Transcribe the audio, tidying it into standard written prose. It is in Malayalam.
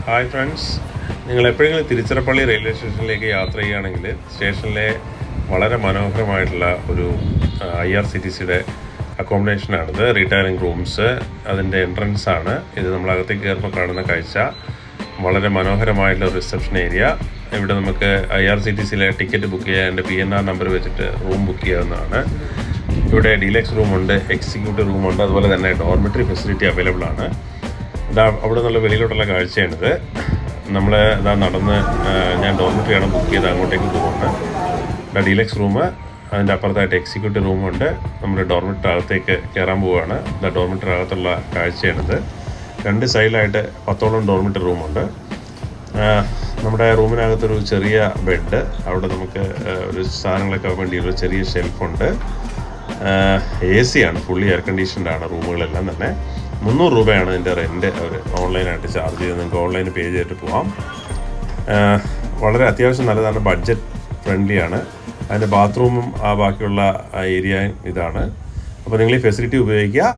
ഹായ് ഫ്രണ്ട്സ്, നിങ്ങൾ എപ്പോഴെങ്കിലും തിരുച്ചിറപ്പള്ളി റെയിൽവേ സ്റ്റേഷനിലേക്ക് യാത്ര ചെയ്യുകയാണെങ്കിൽ സ്റ്റേഷനിലെ വളരെ മനോഹരമായിട്ടുള്ള ഒരു IRCTCയുടെ അക്കോമഡേഷനാണിത്. റീറ്റയറിംഗ് റൂംസ്, അതിൻ്റെ എൻട്രൻസ് ആണ് ഇത്. നമ്മളകത്തേക്ക് കയറുമ്പോൾ കാണുന്ന കാഴ്ച വളരെ മനോഹരമായിട്ടുള്ള റിസപ്ഷൻ ഏരിയ. ഇവിടെ നമുക്ക് IRCTCയിലെ ടിക്കറ്റ് ബുക്ക് ചെയ്യാൻ എൻ്റെ PNR നമ്പർ വെച്ചിട്ട് റൂം ബുക്ക് ചെയ്യാവുന്നതാണ്. ഇവിടെ ഡീലക്സ് റൂമുണ്ട്, എക്സിക്യൂട്ടീവ് റൂമുണ്ട്, അതുപോലെ തന്നെ ഡോർമെറ്ററി ഫെസിലിറ്റി അവൈലബിൾ ആണ്. അവിടെ നിന്നുള്ള വെളിയിലോട്ടുള്ള കാഴ്ചയാണിത്. നമ്മൾ നടന്ന് ഞാൻ ഡോർമെറ്ററിയാണ് ബുക്ക് ചെയ്ത് അങ്ങോട്ടേക്ക് പോകുന്നത്. ഡീലക്സ് റൂം, അതിൻ്റെ അപ്പുറത്തായിട്ട് എക്സിക്യൂട്ടീവ് റൂമുണ്ട്. നമ്മുടെ ഡോർമെറ്ററി അകത്തേക്ക് കയറാൻ പോവുകയാണ്. ഡോർമെറ്ററി അകത്തുള്ള കാഴ്ചയാണിത്. രണ്ട് സൈഡിലായിട്ട് 10ഓളം ഡോർമെറ്ററി റൂമുണ്ട്. നമ്മുടെ റൂമിനകത്തൊരു ചെറിയ ബെഡ്, അവിടെ നമുക്ക് ഒരു സാധനങ്ങളൊക്കെ വേണ്ടിയുള്ള ചെറിയ ഷെൽഫുണ്ട്. AC ആണ്, ഫുള്ളി എയർ കണ്ടീഷൻഡാണ് റൂമുകളെല്ലാം തന്നെ. 300 രൂപയാണ് ഇതിൻ്റെ റെൻറ്റ് അവർ ഓൺലൈനായിട്ട് ചാർജ് ചെയ്ത്. നിങ്ങൾക്ക് ഓൺലൈൻ പേ ചെയ്തിട്ട് പോകാം. വളരെ അത്യാവശ്യം നല്ലതാണ്, ബഡ്ജറ്റ് ഫ്രണ്ട്ലിയാണ്. അതിൻ്റെ ബാത്റൂമും ബാക്കിയുള്ള ഏരിയയും ഇതാണ്. അപ്പോൾ നിങ്ങൾ ഈ ഫെസിലിറ്റി ഉപയോഗിക്കുക.